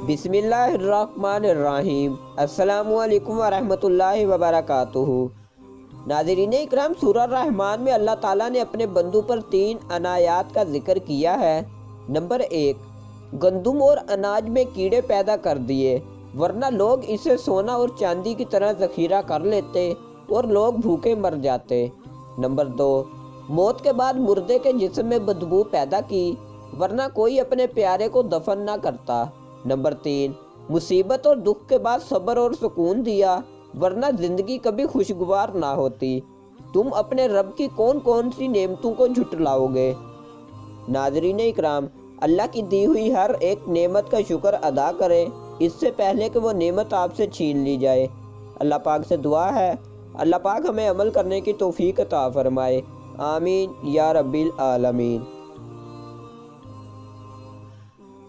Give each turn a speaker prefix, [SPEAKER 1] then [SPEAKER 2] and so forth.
[SPEAKER 1] بسم اللہ الرحمن الرحیم۔ السلام علیکم ورحمۃ اللہ وبرکاتہ۔ ناظرین اکرام، سورہ الرحمن میں اللہ تعالیٰ نے اپنے بندوں پر 3 عنایات کا ذکر کیا ہے۔ نمبر 1، گندم اور اناج میں کیڑے پیدا کر دیے، ورنہ لوگ اسے سونا اور چاندی کی طرح ذخیرہ کر لیتے اور لوگ بھوکے مر جاتے۔ نمبر 2، موت کے بعد مردے کے جسم میں بدبو پیدا کی، ورنہ کوئی اپنے پیارے کو دفن نہ کرتا۔ نمبر 3، مصیبت اور دکھ کے بعد صبر اور سکون دیا، ورنہ زندگی کبھی خوشگوار نہ ہوتی۔ تم اپنے رب کی کون کون سی نعمتوں کو جھٹلاؤ گے؟ ناظرین اکرام، اللہ کی دی ہوئی ہر ایک نعمت کا شکر ادا کریں، اس سے پہلے کہ وہ نعمت آپ سے چھین لی جائے۔ اللہ پاک سے دعا ہے، اللہ پاک ہمیں عمل کرنے کی توفیق عطا فرمائے۔ آمین یا رب العالمین۔